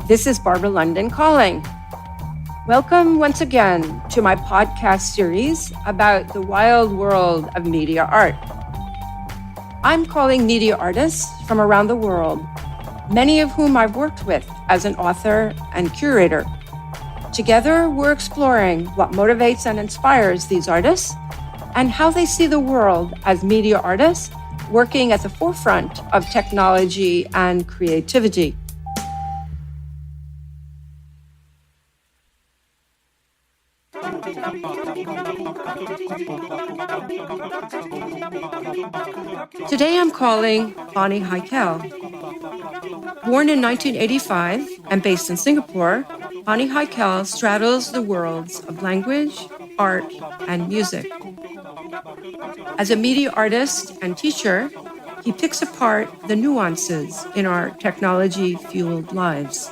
This is Barbara London calling. Welcome once again to my podcast series about the wild world of media art. I'm calling media artists from around the world, many of whom I've worked with as an author and curator. Together, we're exploring what motivates and inspires these artists and how they see the world as media artists working at the forefront of technology and creativity. Today I'm calling Bani Haykal. Born in 1985 and based in Singapore, Bani Haykal straddles the worlds of language, art, and music. As a media artist and teacher, he picks apart the nuances in our technology-fueled lives.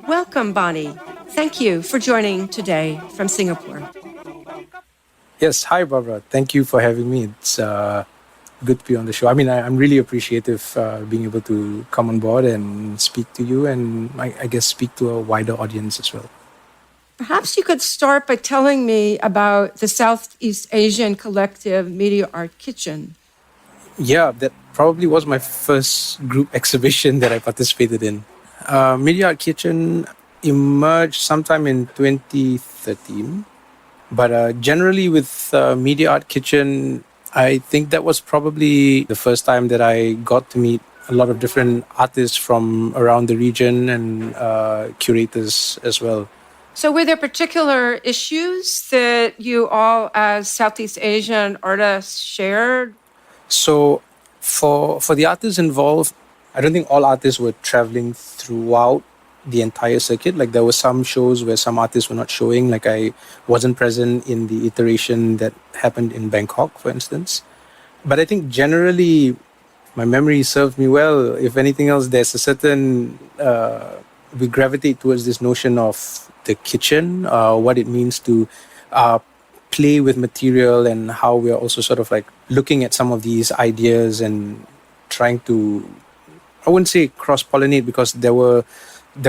Welcome, Bani. Thank you for joining today from Singapore. Yes, hi, Barbara. Thank you for having me. It's good to be on the show. I'm really appreciative being able to come on board and speak to you and I guess speak to a wider audience as well. Perhaps you could start by telling me about the Southeast Asian collective Media Art Kitchen. Yeah, that probably was my first group exhibition that I participated in. Media Art Kitchen emerged sometime in 2013. But generally with Media Art Kitchen, I think that was probably the first time that I got to meet a lot of different artists from around the region and curators as well. So were there particular issues that you all as Southeast Asian artists shared? So for the artists involved, I don't think all artists were traveling throughout the entire circuit. Like there were some shows where some artists were not showing, like I wasn't present in the iteration that happened in Bangkok, for instance. But I think generally my memory served me well. If anything else, there's a certain, we gravitate towards this notion of the kitchen, what it means to play with material and how we are also sort of like looking at some of these ideas and trying to, I wouldn't say cross-pollinate because there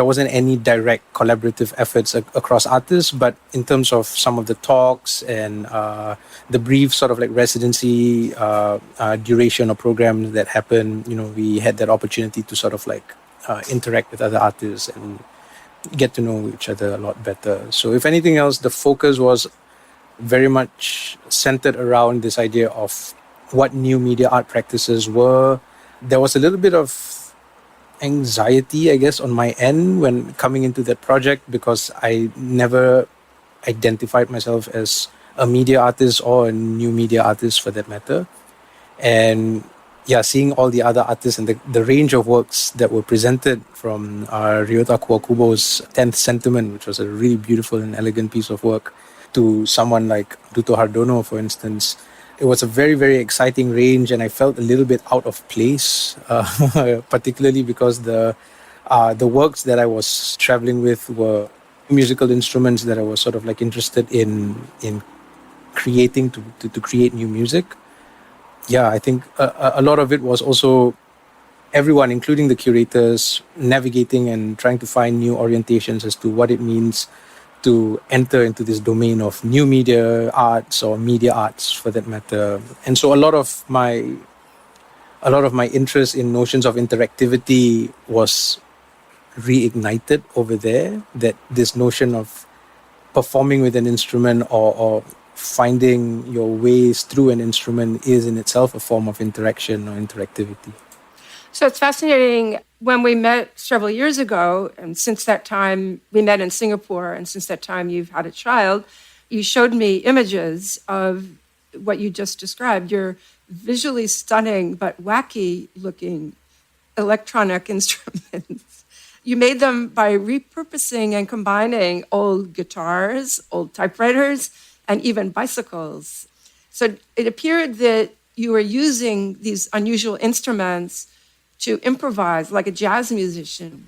wasn't any direct collaborative efforts across artists, but in terms of some of the talks and the brief sort of like residency duration or programs that happen, we had that opportunity to sort of like interact with other artists and get to know each other a lot better. So if anything else, the focus was very much centered around this idea of what new media art practices were. There was a little bit of anxiety, I guess, on my end when coming into that project because I never identified myself as a media artist or a new media artist for that matter. And yeah, seeing all the other artists and the range of works that were presented from Ryota Kubo's 10th Sentiment, which was a really beautiful and elegant piece of work, to someone like Duto Hardono, for instance. It was a very, very exciting range, and I felt a little bit out of place, particularly because the works that I was traveling with were musical instruments that I was sort of like interested in creating to create new music. Yeah, I think a lot of it was also everyone, including the curators, navigating and trying to find new orientations as to what it means to enter into this domain of new media arts or media arts for that matter. And so a lot of my interest in notions of interactivity was reignited over there, that this notion of performing with an instrument or finding your ways through an instrument is in itself a form of interaction or interactivity. So it's fascinating. When we met several years ago, and since that time we met in Singapore, and since that time you've had a child, you showed me images of what you just described, your visually stunning but wacky looking electronic instruments. You made them by repurposing and combining old guitars, old typewriters, and even bicycles. So it appeared that you were using these unusual instruments to improvise like a jazz musician.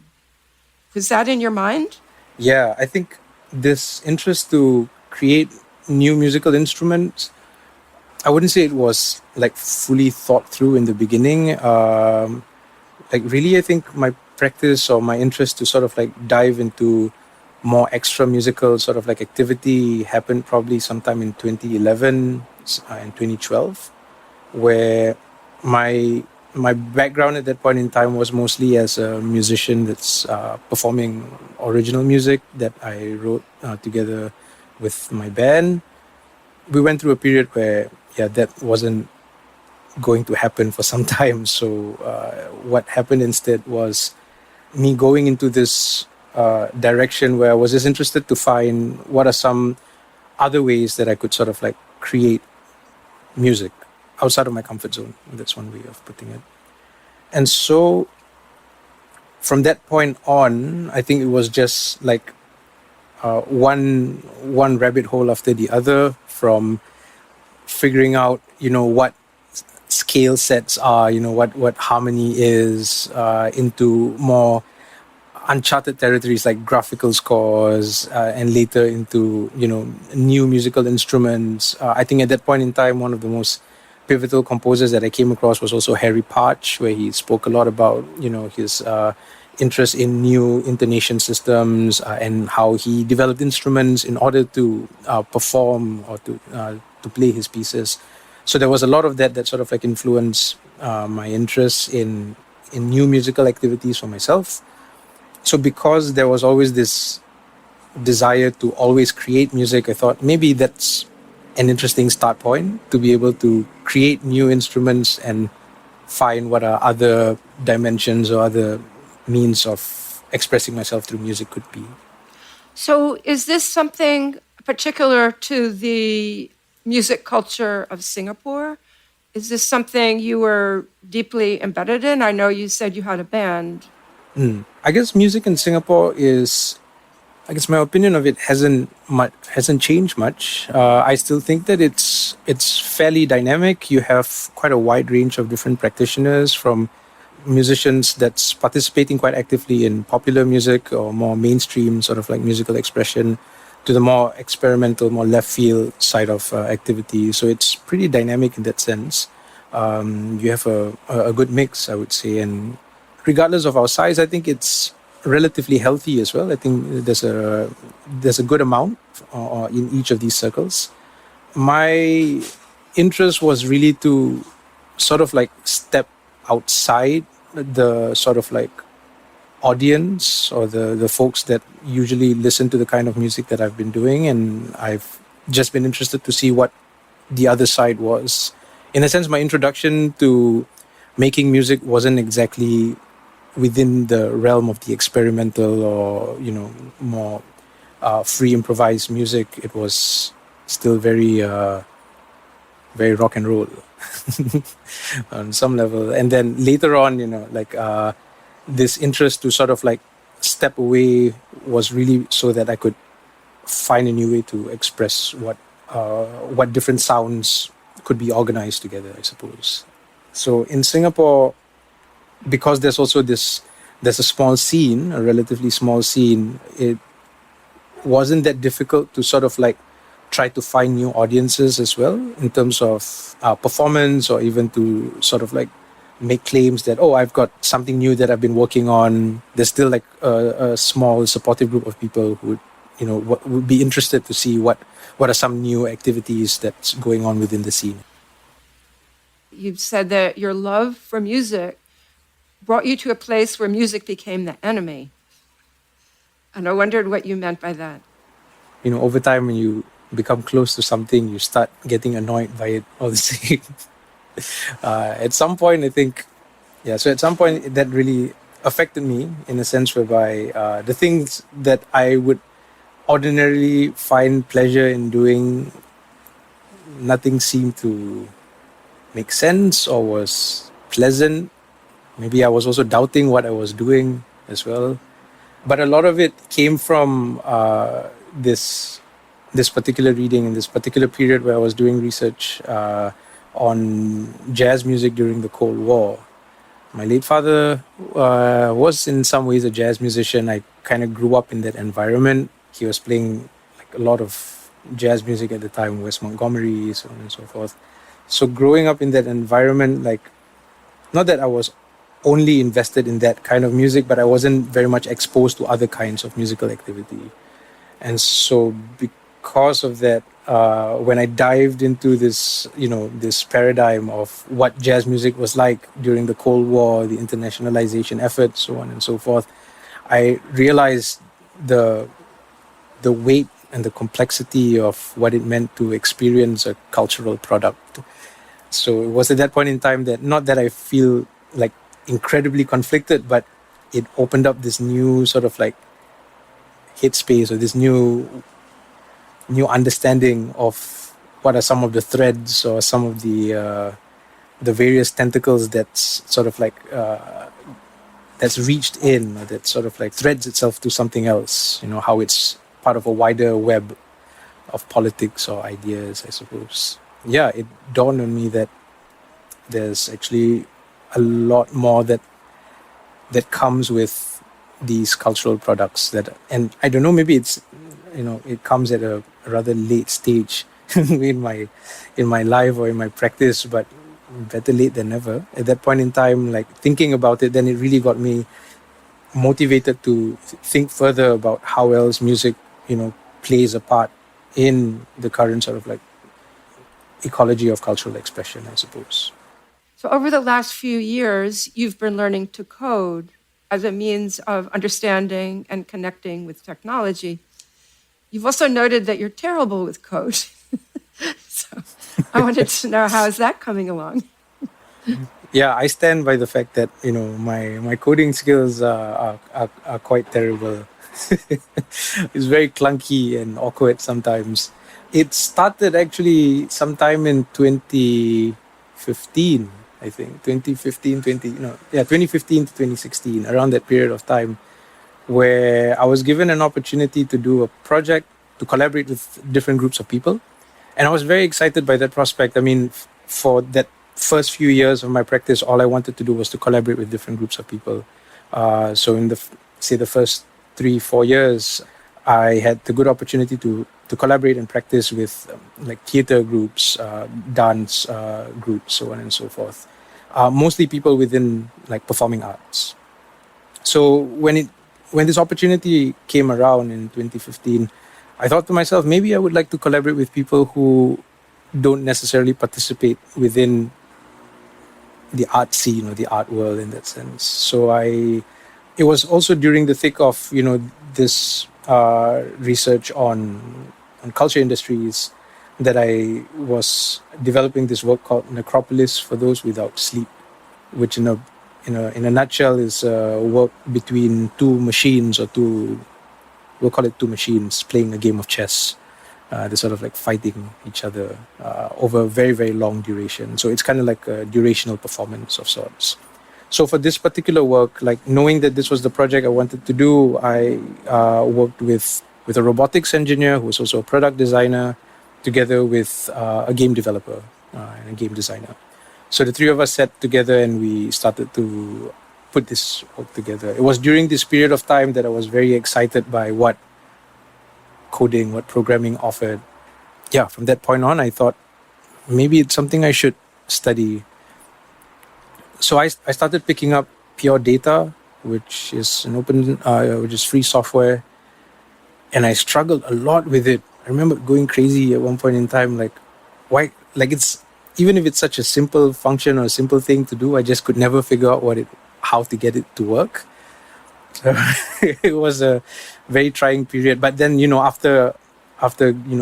Was that in your mind? Yeah, I think this interest to create new musical instruments, I wouldn't say it was like fully thought through in the beginning. Like really, I think my practice or my interest to sort of like dive into more extra musical sort of like activity happened probably sometime in 2011 and 2012, where my my background at that point in time was mostly as a musician that's performing original music that I wrote together with my band. We went through a period where that wasn't going to happen for some time. So what happened instead was me going into this direction where I was just interested to find what are some other ways that I could sort of like create music outside of my comfort zone. That's one way of putting it. And so from that point on, I think it was just like one rabbit hole after the other, from figuring out what scale sets are, what harmony is, into more uncharted territories like graphical scores, and later into new musical instruments. I think at that point in time, one of the most pivotal composers that I came across was also Harry Partch, where he spoke a lot about his interest in new intonation systems, and how he developed instruments in order to perform or to play his pieces. So there was a lot of that sort of like influenced my interest in new musical activities for myself. So because there was always this desire to always create music, I thought maybe that's an interesting start point to be able to create new instruments and find what are other dimensions or other means of expressing myself through music could be. So, is this something particular to the music culture of Singapore? Is this something you were deeply embedded in? I know you said you had a band. I guess music in Singapore is, I guess my opinion of it hasn't changed much. I still think that it's fairly dynamic. You have quite a wide range of different practitioners, from musicians that's participating quite actively in popular music or more mainstream sort of like musical expression, to the more experimental, more left field side of activity. So it's pretty dynamic in that sense. You have a good mix, I would say, and regardless of our size, I think it's relatively healthy as well. I think there's a good amount in each of these circles. My interest was really to sort of like step outside the sort of like audience or the folks that usually listen to the kind of music that I've been doing, and I've just been interested to see what the other side was. In a sense, my introduction to making music wasn't exactly within the realm of the experimental or more free improvised music. It was still very rock and roll on some level. And then later on, this interest to sort of like step away was really so that I could find a new way to express what different sounds could be organized together, I suppose. So in Singapore, because there's a small scene, a relatively small scene, it wasn't that difficult to sort of like try to find new audiences as well, in terms of performance, or even to sort of like make claims that, oh, I've got something new that I've been working on. There's still like a small supportive group of people who would be interested to see what are some new activities that's going on within the scene. You've said that your love for music brought you to a place where music became the enemy. And I wondered what you meant by that. Over time, when you become close to something, you start getting annoyed by it all the same. At some point, I think, so at some point that really affected me in a sense whereby the things that I would ordinarily find pleasure in doing, nothing seemed to make sense or was pleasant. Maybe I was also doubting what I was doing as well. But a lot of it came from this particular reading in this particular period where I was doing research on jazz music during the Cold War. My late father was in some ways a jazz musician. I kind of grew up in that environment. He was playing like a lot of jazz music at the time, Wes Montgomery, so on and so forth. So growing up in that environment, like, not that I was only invested in that kind of music, but I wasn't very much exposed to other kinds of musical activity. And so because of that, when I dived into this, this paradigm of what jazz music was like during the Cold War, the internationalization effort, so on and so forth, I realized the the weight and the complexity of what it meant to experience a cultural product. So it was at that point in time that, not that I feel like incredibly conflicted, but it opened up this new sort of like headspace, or this new understanding of what are some of the threads or some of the various tentacles that's sort of like that's reached in, or that sort of like threads itself to something else. How it's part of a wider web of politics or ideas, I suppose. Yeah, it dawned on me that there's actually a lot more that comes with these cultural products, and I don't know, maybe it's, it comes at a rather late stage in my life or in my practice, but better late than never. At that point in time, like thinking about it, then it really got me motivated to think further about how else music, plays a part in the current sort of like ecology of cultural expression, I suppose. So, over the last few years, you've been learning to code as a means of understanding and connecting with technology. You've also noted that you're terrible with code. So, I wanted to know, how is that coming along? Yeah, I stand by the fact that my coding skills are quite terrible. It's very clunky and awkward sometimes. It started actually sometime in 2015, I think. 2015, 2015 to 2016, around that period of time, where I was given an opportunity to do a project, to collaborate with different groups of people. And I was very excited by that prospect. I mean, for that first few years of my practice, all I wanted to do was to collaborate with different groups of people. So in the first 3-4 years, I had the good opportunity to collaborate and practice with like theater groups, dance groups, so on and so forth. Mostly people within like performing arts. So when this opportunity came around in 2015, I thought to myself, maybe I would like to collaborate with people who don't necessarily participate within the art scene or the art world in that sense. So it was also during the thick of this research on culture industries that I was developing this work called Necropolis for Those Without Sleep, which in a nutshell is work between two machines, or we'll call it two machines playing a game of chess. They're sort of like fighting each other over a very, very long duration. So it's kind of like a durational performance of sorts. So for this particular work, like knowing that this was the project I wanted to do, I worked with a robotics engineer who was also a product designer, together with a game developer and a game designer. So the three of us sat together and we started to put this work together. It was during this period of time that I was very excited by what coding, what programming offered. Yeah, from that point on, I thought maybe it's something I should study. So I started picking up Pure Data, which is which is free software, and I struggled a lot with it. I remember going crazy at one point in time, like why? Like it's, even if it's such a simple function or a simple thing to do, I just could never figure out how to get it to work. So it was a very trying period. But then, after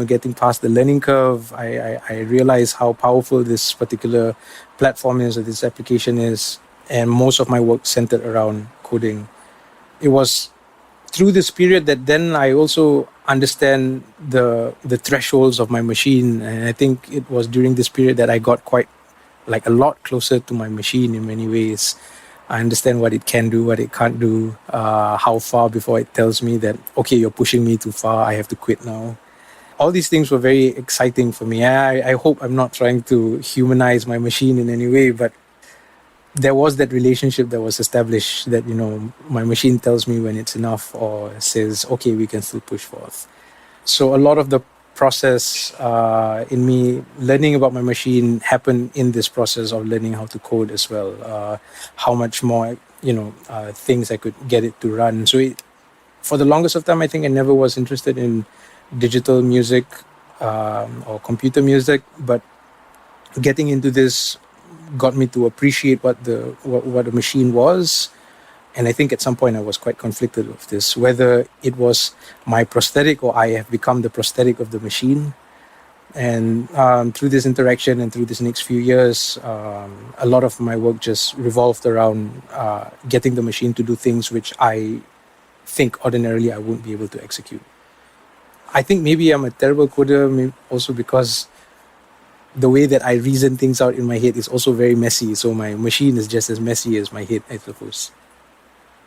getting past the learning curve, I realized how powerful this particular platform is, or this application is, and most of my work centered around coding. It was through this period that then I also understand the thresholds of my machine, and I think it was during this period that I got quite like a lot closer to my machine in many ways. I understand what it can do, what it can't do, how far before it tells me that, okay, you're pushing me too far, I have to quit now. All these things were very exciting for me. I hope I'm not trying to humanize my machine in any way, but there was that relationship that was established that, my machine tells me when it's enough, or says, okay, we can still push forth. So a lot of the process in me learning about my machine happened in this process of learning how to code as well. How much more, things I could get it to run. So for the longest of time, I think I never was interested in digital music or computer music, but getting into this got me to appreciate what a machine was. And I think at some point I was quite conflicted with this, whether it was my prosthetic or I have become the prosthetic of the machine. And through this interaction and through this next few years, a lot of my work just revolved around getting the machine to do things which I think ordinarily I wouldn't be able to execute. I think maybe I'm a terrible coder, maybe also because the way that I reason things out in my head is also very messy. So my machine is just as messy as my head, I suppose.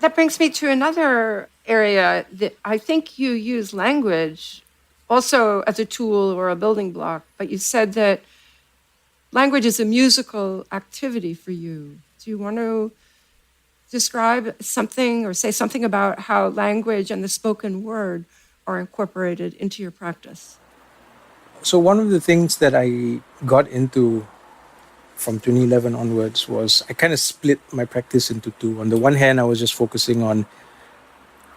That brings me to another area that I think you use language also as a tool or a building block, but you said that language is a musical activity for you. Do you want to describe something or say something about how language and the spoken word are incorporated into your practice? So one of the things that I got into from 2011 onwards was I kind of split my practice into two. On the one hand, I was just focusing on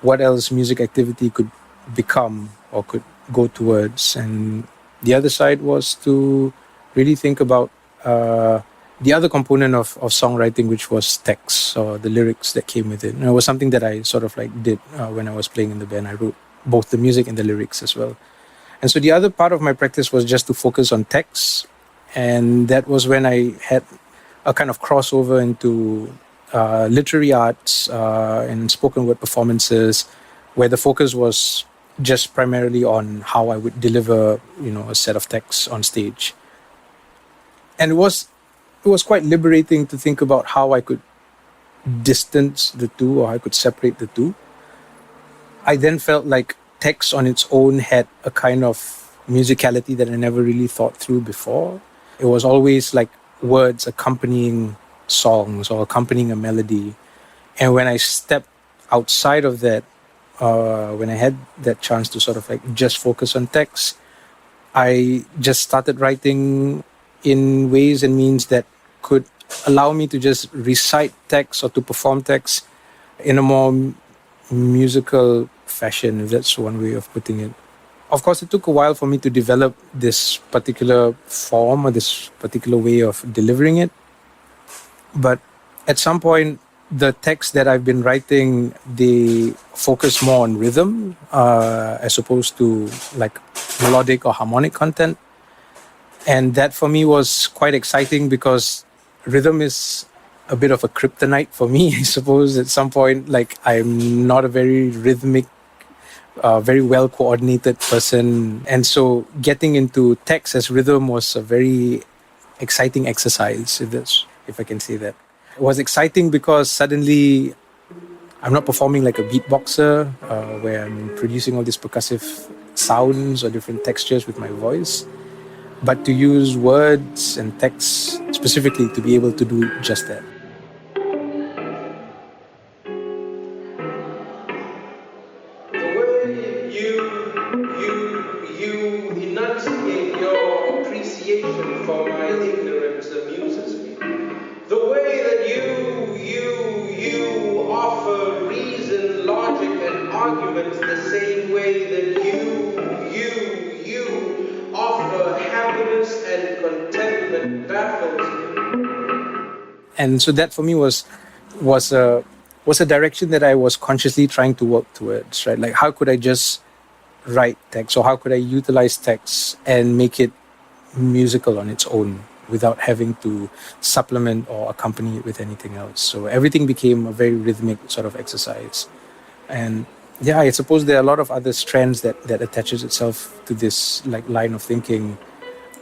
what else music activity could become or could go towards. And the other side was to really think about the other component of songwriting, which was text or the lyrics that came with it. And it was something that I sort of like did when I was playing in the band. I wrote both the music and the lyrics as well. And so the other part of my practice was just to focus on text. And that was when I had a kind of crossover into literary arts and spoken word performances, where the focus was just primarily on how I would deliver, a set of texts on stage. And it was quite liberating to think about how I could distance the two or I could separate the two. I then felt like text on its own had a kind of musicality that I never really thought through before. It was always like words accompanying songs or accompanying a melody. And when I stepped outside of that, when I had that chance to sort of like just focus on text, I just started writing in ways and means that could allow me to just recite text or to perform text in a more musical fashion, if that's one way of putting it. Of course, it took a while for me to develop this particular form or this particular way of delivering it. But at some point, the texts that I've been writing, they focus more on rhythm as opposed to like melodic or harmonic content. And that for me was quite exciting because rhythm is a bit of a kryptonite for me, I suppose. At some point, like I'm not a very rhythmic, very well coordinated person. And so getting into text as rhythm was a very exciting exercise, if I can say that. It was exciting because suddenly I'm not performing like a beatboxer where I'm producing all these percussive sounds or different textures with my voice, but to use words and text specifically to be able to do just that. You enunciate your appreciation for my ignorance amuses me. The way that you offer reason, logic, and arguments the same way that you offer happiness and contentment baffles me. And so that for me was a direction that I was consciously trying to work towards, right? Like how could I just write text or how could I utilize text and make it musical on its own without having to supplement or accompany it with anything else. So everything became a very rhythmic sort of exercise. And yeah, I suppose there are a lot of other strands that attaches itself to this like line of thinking,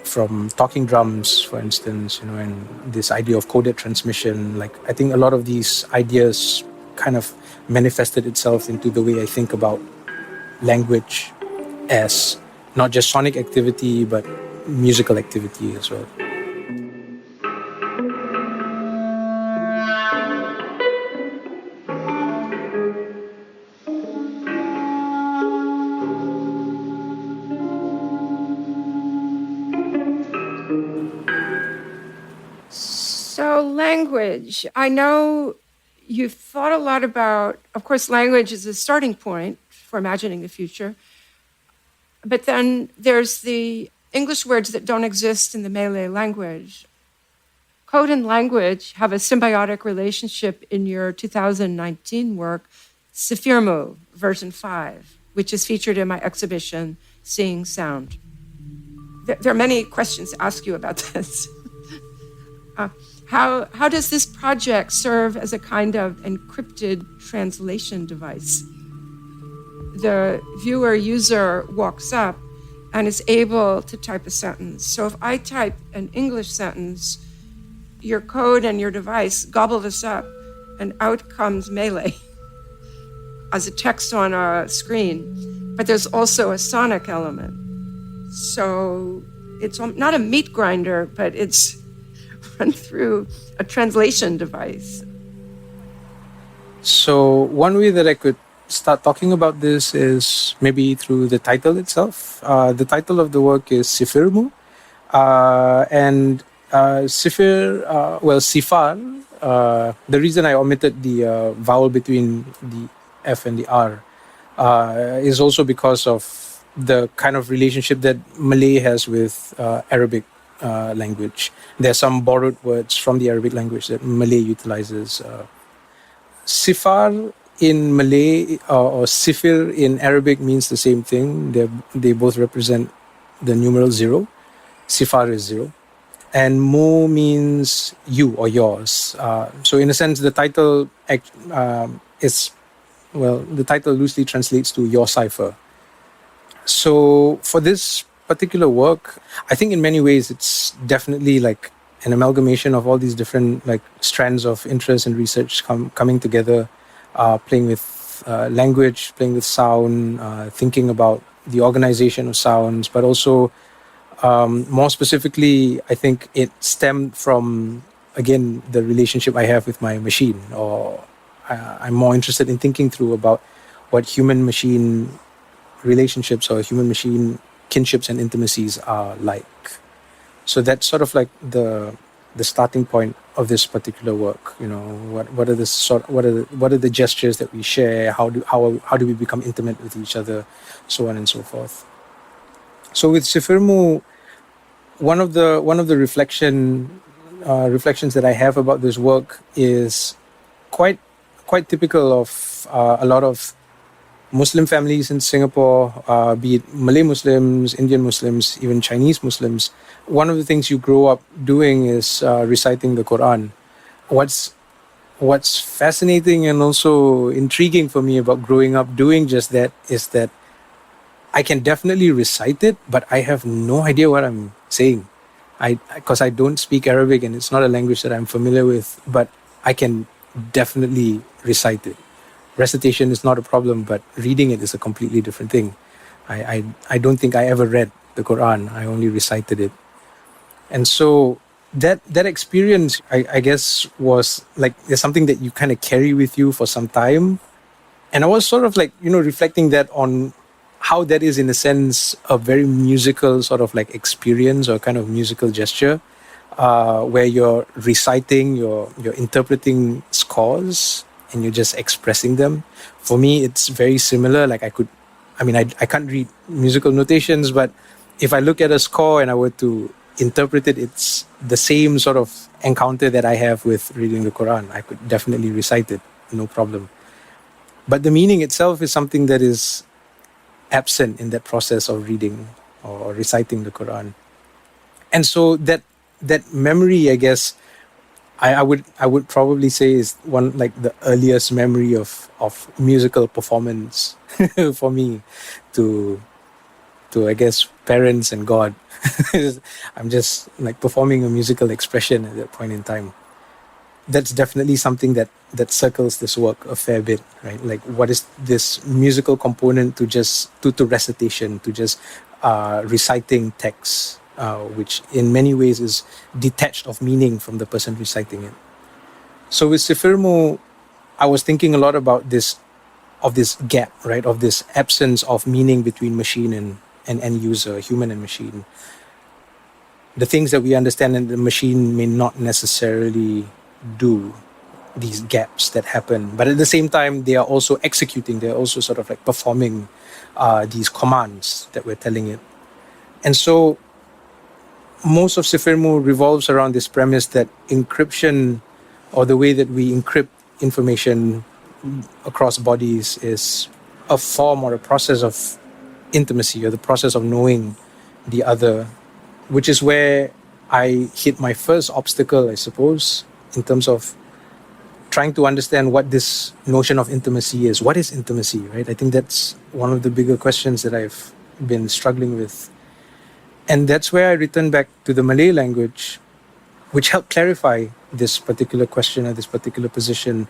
from talking drums, for instance, and this idea of coded transmission. Like I think a lot of these ideas kind of manifested itself into the way I think about language as not just sonic activity, but musical activity as well. So, language. I know you've thought a lot about, of course, language is a starting point for imagining the future. But then there's the English words that don't exist in the Malay language. Code and language have a symbiotic relationship in your 2019 work, Sifirmu, version 5, which is featured in my exhibition, Seeing Sound. There are many questions to ask you about this. How does this project serve as a kind of encrypted translation device? The viewer user walks up and is able to type a sentence. So if I type an English sentence, your code and your device gobble this up, and out comes Malay as a text on a screen. But there's also a sonic element. So it's not a meat grinder, but it's run through a translation device. So one way that I could start talking about this is maybe through the title itself. The title of the work is Sifirmu, and Sifar. The reason I omitted the vowel between the F and the R is also because of the kind of relationship that Malay has with Arabic language. There are some borrowed words from the Arabic language that Malay utilizes. Sifar in Malay or Sifir in Arabic means the same thing. They both represent the numeral 0. Sifar is 0. And Mu means you or yours. So in a sense, the title the title loosely translates to your cipher. So for this particular work, I think in many ways it's definitely like an amalgamation of all these different like strands of interest and research coming together, playing with language, playing with sound, thinking about the organization of sounds, but also more specifically, I think it stemmed from, again, the relationship I have with my machine, or I'm more interested in thinking through about what human-machine relationships or human-machine kinships and intimacies are like. So that's sort of like the starting point of this particular work. You know, what are the gestures that we share? How do we become intimate with each other, so on and so forth. So with Sifirmu, one of the reflections that I have about this work is quite typical of a lot of Muslim families in Singapore, be it Malay Muslims, Indian Muslims, even Chinese Muslims. One of the things you grow up doing is reciting the Quran. What's fascinating and also intriguing for me about growing up doing just that is that I can definitely recite it, but I have no idea what I'm saying. Because I don't speak Arabic and it's not a language that I'm familiar with, but I can definitely recite it. Recitation is not a problem, but reading it is a completely different thing. I don't think I ever read the Quran. I only recited it. And so that experience, I guess, was like, there's something that you kind of carry with you for some time. And I was sort of like, reflecting that on how that is, in a sense, a very musical sort of like experience or kind of musical gesture, where you're reciting, you're interpreting scores, and you're just expressing them. For me, it's very similar. Like I can't read musical notations, but if I look at a score and I were to interpret it, it's the same sort of encounter that I have with reading the Quran. I could definitely recite it, no problem. But the meaning itself is something that is absent in that process of reading or reciting the Quran. And so that memory, I guess, I would probably say is one, like, the earliest memory of musical performance for me to I guess parents and God. I'm just like performing a musical expression at that point in time. That's definitely something that circles this work a fair bit, right? Like, what is this musical component to recitation, to just reciting text, which in many ways is detached of meaning from the person reciting it. So with Sifirmu, I was thinking a lot about this gap, right? Of this absence of meaning between machine and end user, human and machine. the things that we understand and the machine may not necessarily do, these gaps that happen. But at the same time, they are also executing, they're also sort of like performing these commands that we're telling it. And so most of Sifirmu revolves around this premise that encryption, or the way that we encrypt information across bodies, is a form or a process of intimacy, or the process of knowing the other, which is where I hit my first obstacle, I suppose, in terms of trying to understand what this notion of intimacy is. What is intimacy, right? I think that's one of the bigger questions that I've been struggling with. And that's where I returned back to the Malay language, which helped clarify this particular question or this particular position.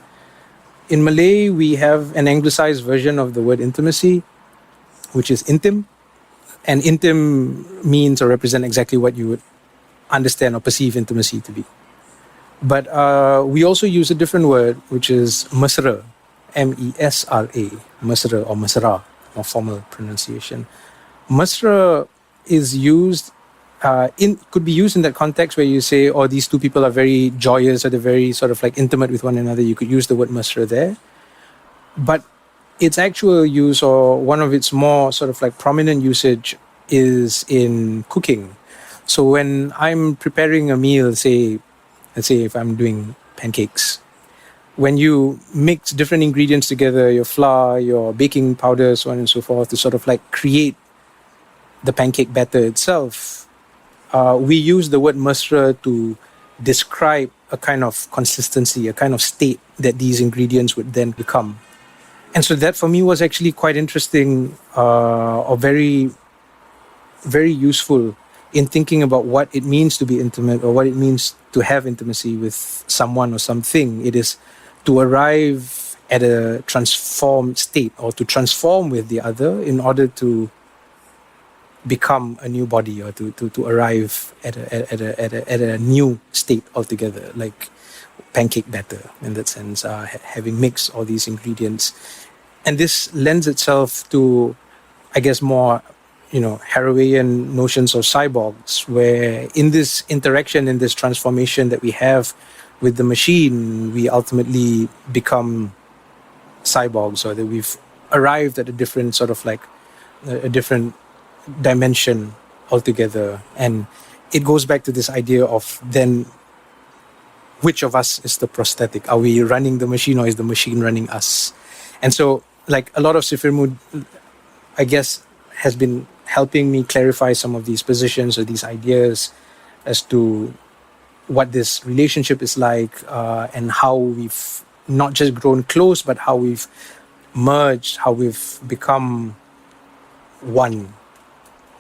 In Malay, we have an anglicized version of the word intimacy, which is intim. And intim means or represent exactly what you would understand or perceive intimacy to be. But we also use a different word, which is mesra, M-E-S-R-A, mesra or mesra, more formal pronunciation. Mesra is used, could be used in that context where you say, oh, these two people are very joyous, or they're very sort of like intimate with one another. You could use the word mesra there. But its actual use, or one of its more sort of like prominent usage, is in cooking. So when I'm preparing a meal, let's say if I'm doing pancakes, when you mix different ingredients together, your flour, your baking powder, so on and so forth, to sort of like create the pancake batter itself, we use the word mesra to describe a kind of consistency, a kind of state that these ingredients would then become. And so that for me was actually quite interesting, or very, very useful in thinking about what it means to be intimate, or what it means to have intimacy with someone or something. It is to arrive at a transformed state, or to transform with the other in order to become a new body, or to arrive at a new state altogether, like pancake batter in that sense, having mixed all these ingredients. And this lends itself to, I guess, more Harawaiian notions of cyborgs, where in this interaction, in this transformation that we have with the machine, we ultimately become cyborgs, or that we've arrived at a different sort of like a different dimension altogether. And it goes back to this idea of then which of us is the prosthetic? Are we running the machine, or is the machine running us? And so like a lot of Sifirmu, I guess, has been helping me clarify some of these positions or these ideas as to what this relationship is like, and how we've not just grown close, but how we've merged, how we've become one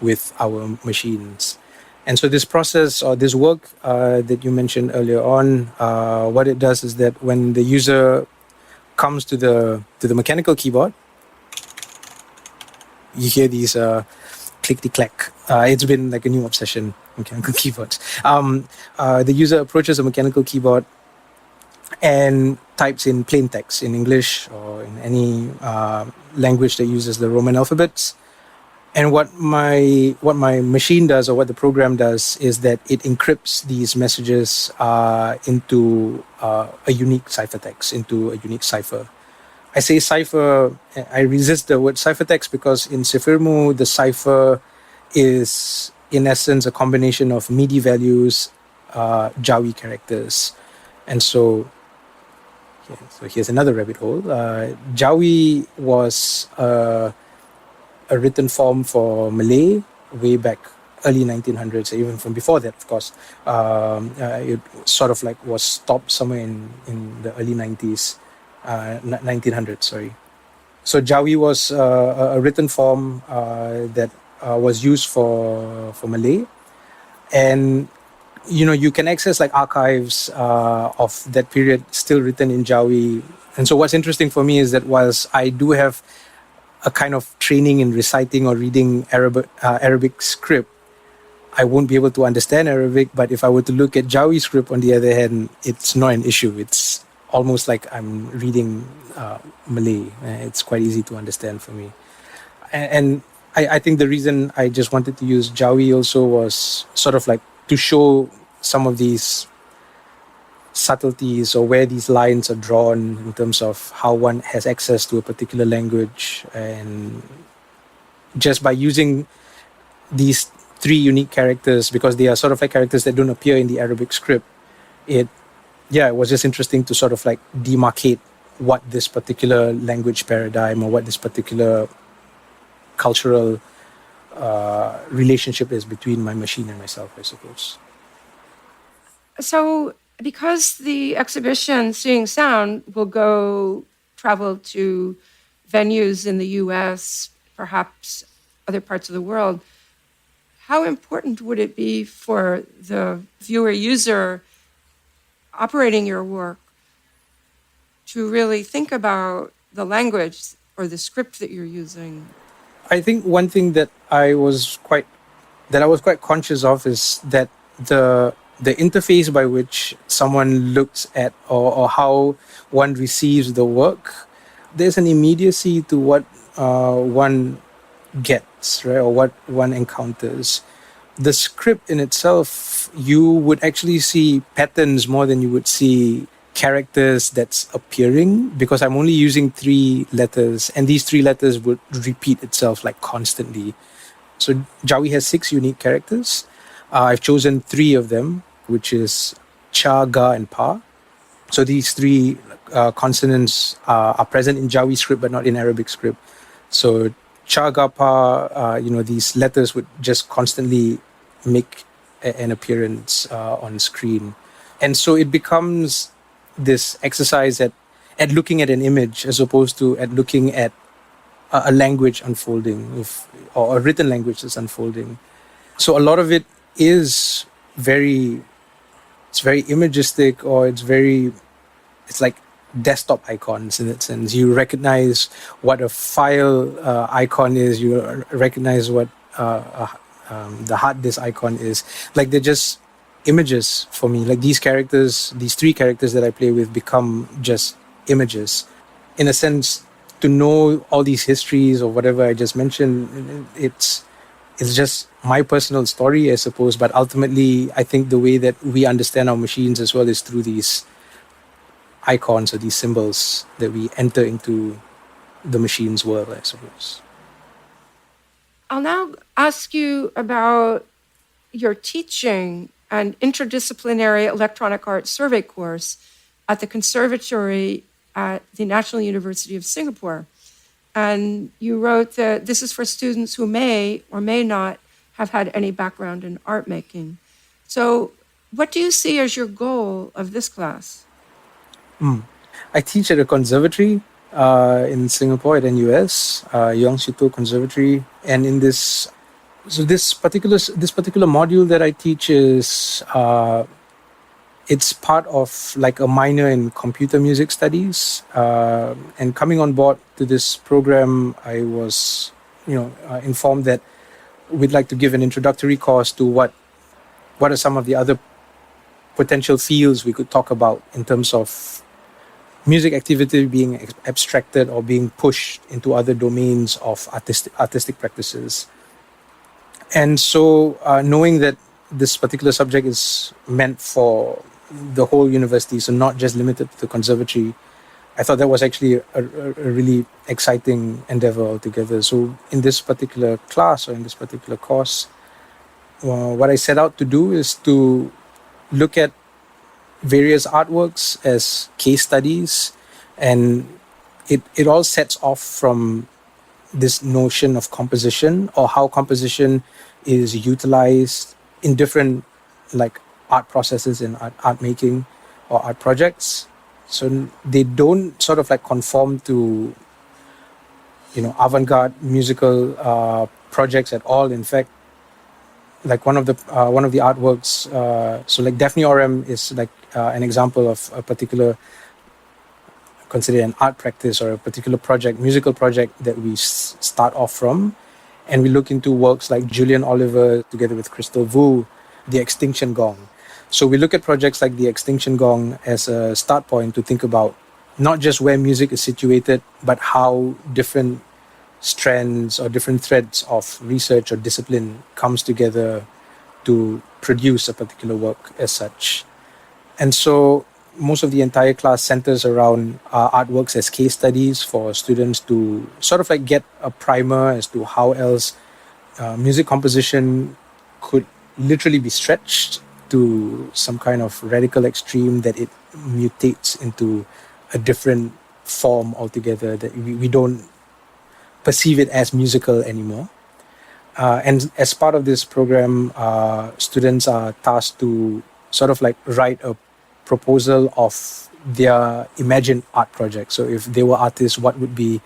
with our machines. And so this process, or this work that you mentioned earlier on, what it does is that when the user comes to the mechanical keyboard, you hear these clickety-clack. It's been like a new obsession, mechanical keyboards. The user approaches a mechanical keyboard and types in plain text in English or in any language that uses the Roman alphabets. And what my machine does, or what the program does, is that it encrypts these messages into a unique ciphertext, into a unique cipher. I say cipher, I resist the word ciphertext because in Sifirmu, the cipher is in essence a combination of MIDI values, Jawi characters. And so here's another rabbit hole. Jawi was a written form for Malay way back early 1900s, even from before that, of course. It sort of like was stopped somewhere in the early 1900s, sorry. So Jawi was a written form that was used for Malay. And you can access like archives of that period still written in Jawi. And so what's interesting for me is that whilst I do have a kind of training in reciting or reading Arabic script, I won't be able to understand Arabic. But if I were to look at Jawi script, on the other hand, it's not an issue. It's almost like I'm reading Malay. It's quite easy to understand for me. And I think the reason I just wanted to use Jawi also was sort of like to show some of these subtleties or where these lines are drawn in terms of how one has access to a particular language. And just by using these three unique characters, because they are sort of like characters that don't appear in the Arabic script, it was just interesting to sort of like demarcate what this particular language paradigm or what this particular cultural relationship is between my machine and myself, I suppose. So, because the exhibition Seeing Sound will travel to venues in the US, perhaps other parts of the world, how important would it be for the viewer user operating your work to really think about the language or the script that you're using? I think one thing that I was quite conscious of is that the interface by which someone looks at or how one receives the work, there's an immediacy to what one gets, right, or what one encounters. The script in itself, you would actually see patterns more than you would see characters that's appearing, because I'm only using 3 letters, and these 3 letters would repeat itself like constantly. So Jawi has 6 unique characters. I've chosen 3 of them, which is Cha, Ga, and Pa. So these 3 consonants are present in Jawi script but not in Arabic script. So Cha, Ga, Pa, these letters would just constantly make an appearance on screen. And so it becomes this exercise at looking at an image as opposed to at looking at a language unfolding, or a written language that's unfolding. So a lot of it is very imagistic, or it's like desktop icons in that sense. You recognize what a file icon is, you recognize what the hard disk icon is. Like, they're just images for me. Like, these 3 characters that I play with become just images. In a sense, to know all these histories or whatever I just mentioned, it's just my personal story, I suppose. But ultimately, I think the way that we understand our machines as well is through these icons or these symbols that we enter into the machine's world, I suppose. I'll now ask you about your teaching an interdisciplinary electronic art survey course at the conservatory at the National University of Singapore. And you wrote that this is for students who may or may not have had any background in art making. So what do you see as your goal of this class? I teach at a conservatory in Singapore at NUS, Yong Siew Conservatory. And in this particular module that I teach is it's part of like a minor in computer music studies. And coming on board to this program, I was informed that we'd like to give an introductory course to what are some of the other potential fields we could talk about in terms of music activity being abstracted or being pushed into other domains of artistic practices. And so knowing that this particular subject is meant for the whole university, so not just limited to the conservatory, I thought that was actually a really exciting endeavor altogether. So in this particular class, or in this particular course, what I set out to do is to look at various artworks as case studies, and it all sets off from this notion of composition, or how composition is utilized in different like art processes in art making or art projects. So they don't sort of like conform to avant-garde musical projects at all. In fact, like one of the artworks, so like Daphne Orem is like an example of a particular, considered an art practice or a particular project, musical project that we start off from. And we look into works like Julian Oliver together with Crystal Wu, The Extinction Gong. So we look at projects like The Extinction Gong as a start point to think about not just where music is situated, but how different strands or different threads of research or discipline comes together to produce a particular work as such. And so most of the entire class centers around artworks as case studies for students to sort of like get a primer as to how else music composition could literally be stretched to some kind of radical extreme that it mutates into a different form altogether, that we don't perceive it as musical anymore. And as part of this program, students are tasked to sort of like write a proposal of their imagined art project. So if they were artists, what would be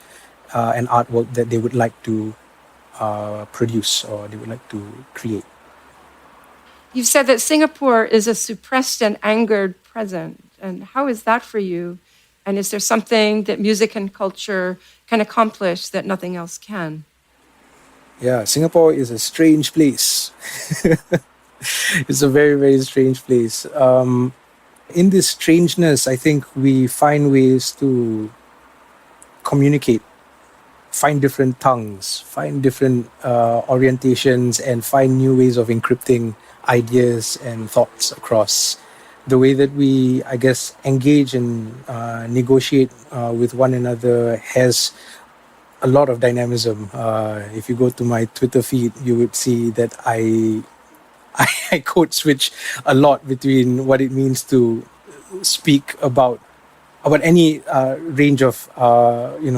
an artwork that they would like to produce or they would like to create? You've said that Singapore is a suppressed and angered present. And how is that for you? And is there something that music and culture can accomplish that nothing else can? Yeah, Singapore is a strange place. It's a very, very strange place. In this strangeness, I think we find ways to communicate, find different tongues, find different orientations, and find new ways of encrypting ideas and thoughts across. The way that we, I guess, engage and negotiate with one another has a lot of dynamism. If you go to my Twitter feed, you would see that I code switch a lot between what it means to speak about any range of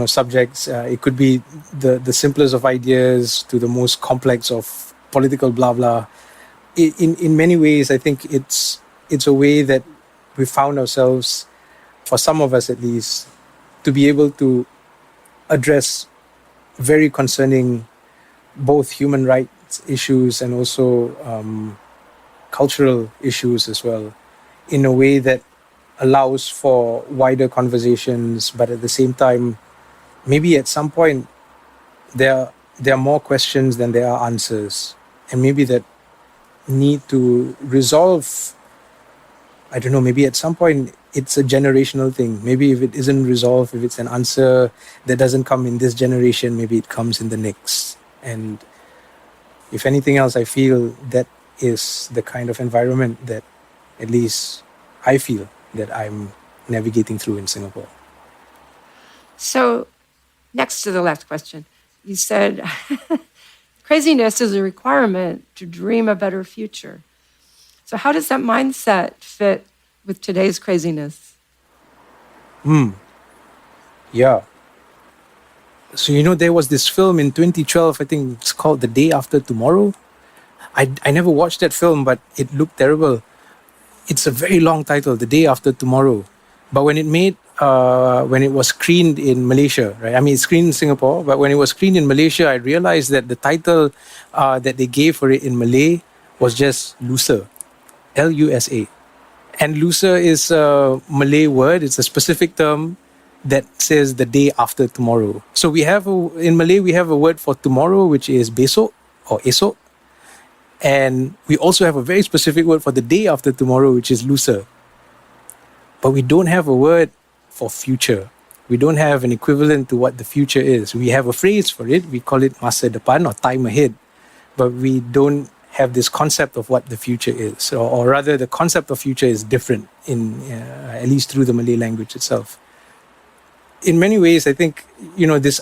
subjects. It could be the simplest of ideas to the most complex of political blah blah. In many ways, I think it's a way that we found ourselves, for some of us at least, to be able to address very concerning both human rights issues and also cultural issues as well, in a way that allows for wider conversations, but at the same time, maybe at some point there are more questions than there are answers, and maybe that need to resolve. I don't know, maybe at some point it's a generational thing. Maybe if it isn't resolved, if it's an answer that doesn't come in this generation, maybe it comes in the next. And if anything else, I feel that is the kind of environment that at least I feel that I'm navigating through in Singapore. So, next to the last question, you said craziness is a requirement to dream a better future. So how does that mindset fit with today's craziness? Yeah. So, there was this film in 2012, I think it's called The Day After Tomorrow. I never watched that film, but it looked terrible. It's a very long title, The Day After Tomorrow. But when it was screened in Malaysia, right? I mean, it's screened in Singapore, but when it was screened in Malaysia, I realized that the title that they gave for it in Malay was just Lusa, Lusa. And Lusa is a Malay word. It's a specific term that says the day after tomorrow. So in Malay, we have a word for tomorrow, which is besok or esok. And we also have a very specific word for the day after tomorrow, which is lusa. But we don't have a word for future. We don't have an equivalent to what the future is. We have a phrase for it. We call it masa depan or time ahead. But we don't have this concept of what the future is. Or rather, the concept of future is different, at least through the Malay language itself. In many ways, I think, this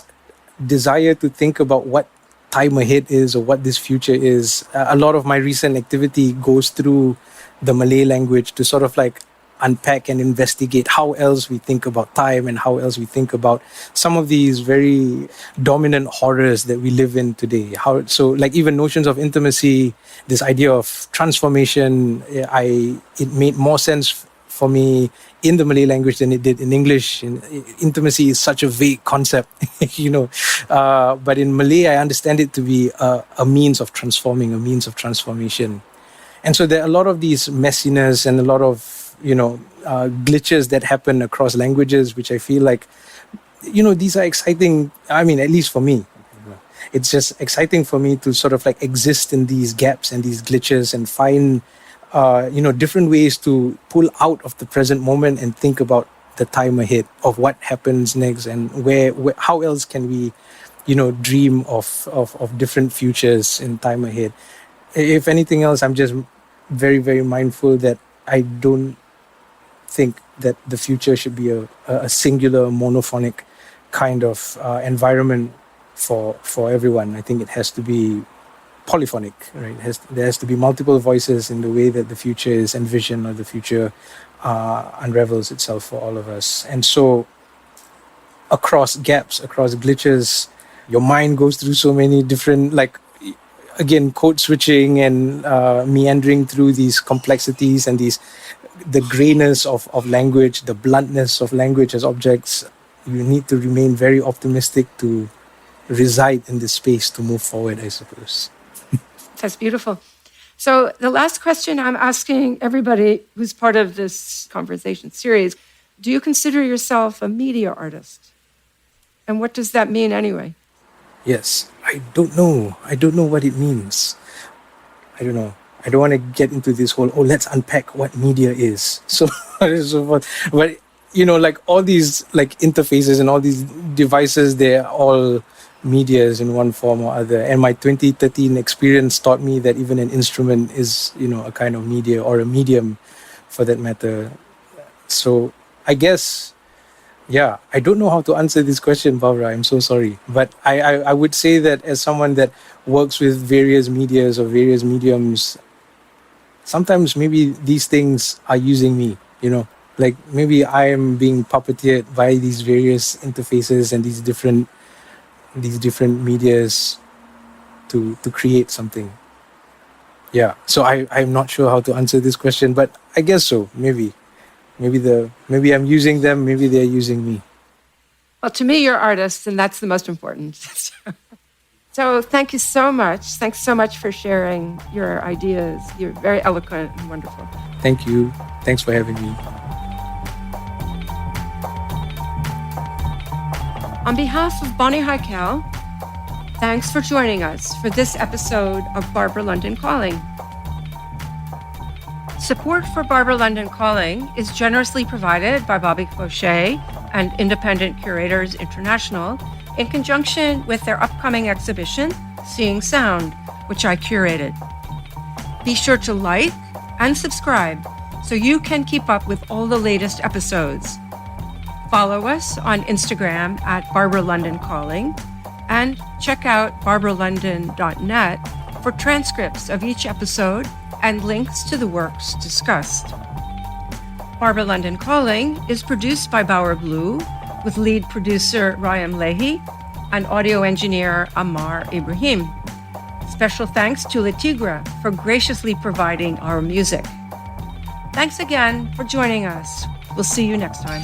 desire to think about what time ahead is or what this future is, a lot of my recent activity goes through the Malay language to sort of like unpack and investigate how else we think about time and how else we think about some of these very dominant horrors that we live in today. So like even notions of intimacy, this idea of transformation, it made more sense for me in the Malay language than it did in English. Intimacy is such a vague concept, but in Malay, I understand it to be a means of transforming, a means of transformation. And so there are a lot of these messiness and a lot of, glitches that happen across languages, which I feel like, these are exciting. I mean, at least for me, it's just exciting for me to sort of like exist in these gaps and these glitches and find different ways to pull out of the present moment and think about the time ahead of what happens next and where how else can we, dream of different futures in time ahead. if anything else, I'm just very, very mindful that I don't think that the future should be a singular monophonic kind of environment for everyone. I think it has to be polyphonic, right? There has to be multiple voices in the way that the future is envisioned or the future unravels itself for all of us. And so across gaps, across glitches, your mind goes through so many different, like, again, code switching and meandering through these complexities and the grayness of language, the bluntness of language as objects. You need to remain very optimistic to reside in this space to move forward, I suppose. That's beautiful. So the last question I'm asking everybody who's part of this conversation series, do you consider yourself a media artist? And what does that mean anyway? Yes, I don't know. I don't know what it means. I don't know. I don't want to get into this whole, let's unpack what media is. So, so forth. But, like all these like interfaces and all these devices, they're all medias in one form or other. And my 2013 experience taught me that even an instrument is, a kind of media or a medium for that matter. So I guess, yeah, I don't know how to answer this question, Barbara. I'm so sorry. But I would say that as someone that works with various medias or various mediums, sometimes maybe these things are using me, like maybe I am being puppeteered by these various interfaces and these different medias to create something. Yeah. So I'm not sure how to answer this question, but I guess so. Maybe I'm using them, maybe they're using me. Well, to me, you're artists, and that's the most important. So thank you so much. Thanks so much for sharing your ideas. You're very eloquent and wonderful. Thank you. Thanks for having me. On behalf of Bani Haykal, thanks for joining us for this episode of Barbara London Calling. Support for Barbara London Calling is generously provided by Bobby Cochet and Independent Curators International in conjunction with their upcoming exhibition, Seeing Sound, which I curated. Be sure to like and subscribe so you can keep up with all the latest episodes. Follow us on Instagram at Barbara London Calling and check out barbaralondon.net for transcripts of each episode and links to the works discussed. Barbara London Calling is produced by Bauer Blue with lead producer Ryan Leahy and audio engineer Amar Ibrahim. Special thanks to La Tigra for graciously providing our music. Thanks again for joining us. We'll see you next time.